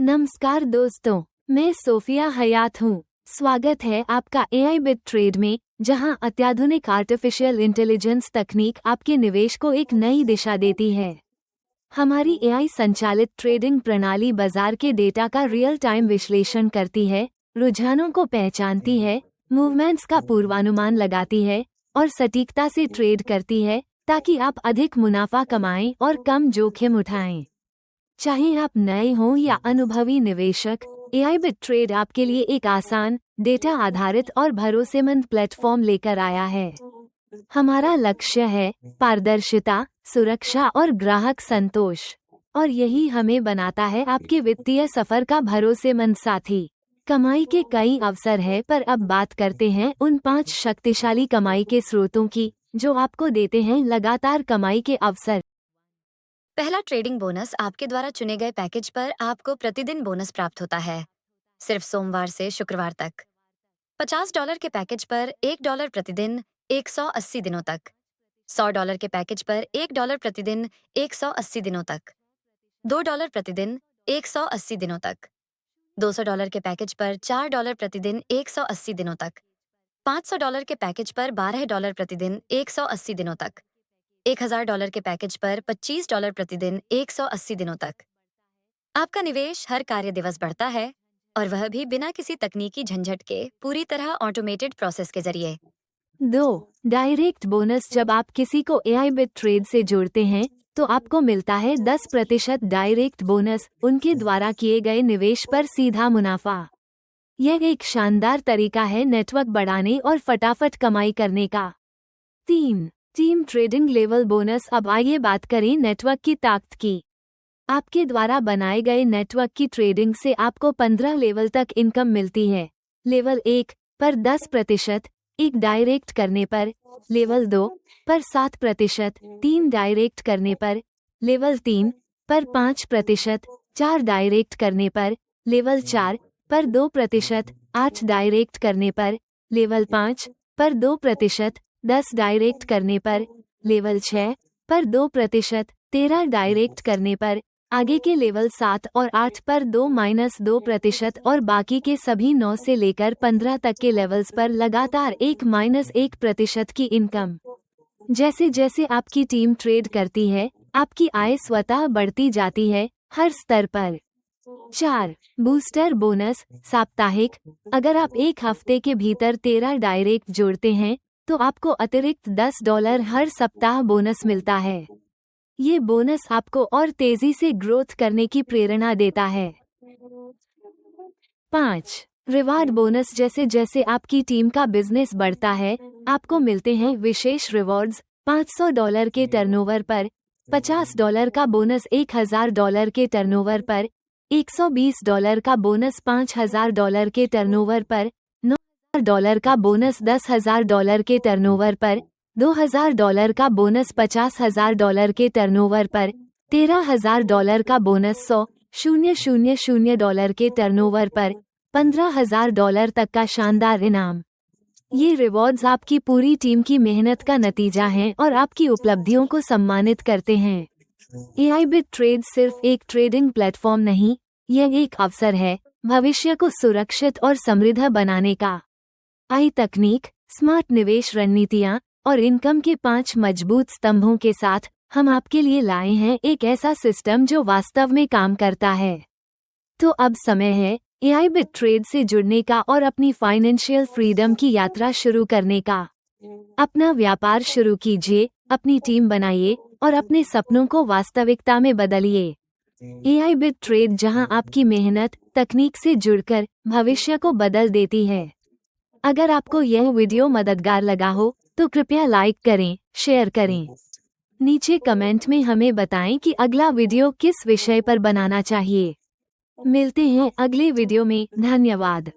नमस्कार दोस्तों, मैं सोफिया हयात हूँ। स्वागत है आपका एआई बिट ट्रेड में, जहां अत्याधुनिक आर्टिफिशियल इंटेलिजेंस तकनीक आपके निवेश को एक नई दिशा देती है। हमारी एआई संचालित ट्रेडिंग प्रणाली बाजार के डेटा का रियल टाइम विश्लेषण करती है, रुझानों को पहचानती है, मूवमेंट्स का पूर्वानुमान लगाती है और सटीकता से ट्रेड करती है ताकि आप अधिक मुनाफा कमाएं और कम जोखिम उठाएं। चाहे आप नए हों या अनुभवी निवेशक, एआई बिट ट्रेड आपके लिए एक आसान, डेटा आधारित और भरोसेमंद प्लेटफॉर्म लेकर आया है। हमारा लक्ष्य है पारदर्शिता, सुरक्षा और ग्राहक संतोष, और यही हमें बनाता है आपके वित्तीय सफर का भरोसेमंद साथी। कमाई के कई अवसर हैं, पर अब बात करते हैं उन 5 शक्तिशाली कमाई के स्रोतों की, जो आपको देते हैं लगातार कमाई के अवसर। पहला, ट्रेडिंग बोनस। आपके द्वारा चुने गए पैकेज पर आपको प्रतिदिन बोनस प्राप्त होता है, सिर्फ सोमवार से शुक्रवार तक। $50 के पैकेज पर $1 प्रतिदिन 180 दिनों तक। $100 के पैकेज पर $1 प्रतिदिन 180 दिनों तक। $2 प्रतिदिन 180 दिनों तक। $200 के पैकेज पर $4 प्रतिदिन 180 दिनों तक। $500 के पैकेज पर $12 प्रतिदिन 180 दिनों तक। $1000 के पैकेज पर $25 प्रतिदिन 180 दिनों तक। आपका निवेश हर कार्य दिवस बढ़ता है, और वह भी बिना किसी तकनीकी झंझट के, पूरी तरह ऑटोमेटेड प्रोसेस के जरिए। 2. Direct bonus. जब आप किसी को एआई बिट ट्रेड से जोड़ते हैं, तो आपको मिलता है 10% डायरेक्ट बोनस, उनके द्वारा किए गए निवेश पर सीधा मुनाफा। यह एक शानदार तरीका है नेटवर्क बढ़ाने और फटाफट कमाई करने का। 3. Team trading level bonus. अब आइए बात करें नेटवर्क की ताकत की। आपके द्वारा बनाए गए नेटवर्क की ट्रेडिंग से आपको 15 लेवल तक इनकम मिलती है। लेवल 1 पर 10%, एक डायरेक्ट करने पर। लेवल 2 पर 7%, 3 डायरेक्ट करने पर। लेवल 3 पर 5%, 4 डायरेक्ट करने पर। लेवल 4 पर 2%, 8 डायरेक्ट करने पर। लेवल 5 पर 2%, 10 डायरेक्ट करने पर। लेवल 6 पर 2%, 13 डायरेक्ट करने पर। आगे के लेवल 7 और 8 पर 2-2% और बाकी के सभी 9 से लेकर 15 तक के लेवल्स पर लगातार 1-1% की इनकम। जैसे जैसे आपकी टीम ट्रेड करती है, आपकी आय स्वतः बढ़ती जाती है, हर स्तर पर। 4. बूस्टर बोनस साप्ताहिक। अगर आप एक हफ्ते के भीतर 13 डायरेक्ट जोड़ते हैं, तो आपको अतिरिक्त $10 हर सप्ताह बोनस मिलता है। ये बोनस आपको और तेजी से ग्रोथ करने की प्रेरणा देता है। 5. Reward bonus. जैसे जैसे आपकी टीम का बिजनेस बढ़ता है, आपको मिलते हैं विशेष रिवॉर्ड्स। $500 के टर्नओवर पर, $50 का बोनस $1000 के टर्नओवर पर, $120 का बोनस $5000 के टर्नओवर पर, $9000 का बोनस $10000 के टर्नओवर पर, $2000 का बोनस $50000 के टर्नओवर पर, $13000 का बोनस $100,000 के टर्नओवर पर, $15000 तक का शानदार इनाम। ये रिवॉर्ड्स आपकी पूरी टीम की मेहनत का नतीजा हैं और आपकी उपलब्धियों को सम्मानित करते हैं। एआई बिट ट्रेड सिर्फ एक ट्रेडिंग प्लेटफॉर्म नहीं, यह एक अवसर है भविष्य को सुरक्षित और समृद्ध बनाने का। आई तकनीक, स्मार्ट निवेश रणनीतियाँ और इनकम के 5 मजबूत स्तंभों के साथ, हम आपके लिए लाए हैं एक ऐसा सिस्टम जो वास्तव में काम करता है। तो अब समय है एआई बिट ट्रेड से जुड़ने का और अपनी फाइनेंशियल फ्रीडम की यात्रा शुरू करने का। अपना व्यापार शुरू कीजिए, अपनी टीम बनाइए और अपने सपनों को वास्तविकता में बदलिए। एआई बिट ट्रेड, जहां आपकी मेहनत तकनीक से जुड़कर भविष्य को बदल देती है। अगर आपको यह वीडियो मददगार लगा हो, तो कृपया लाइक करें, शेयर करें। नीचे कमेंट में हमें बताएं कि अगला वीडियो किस विषय पर बनाना चाहिए। मिलते हैं अगले वीडियो में। धन्यवाद।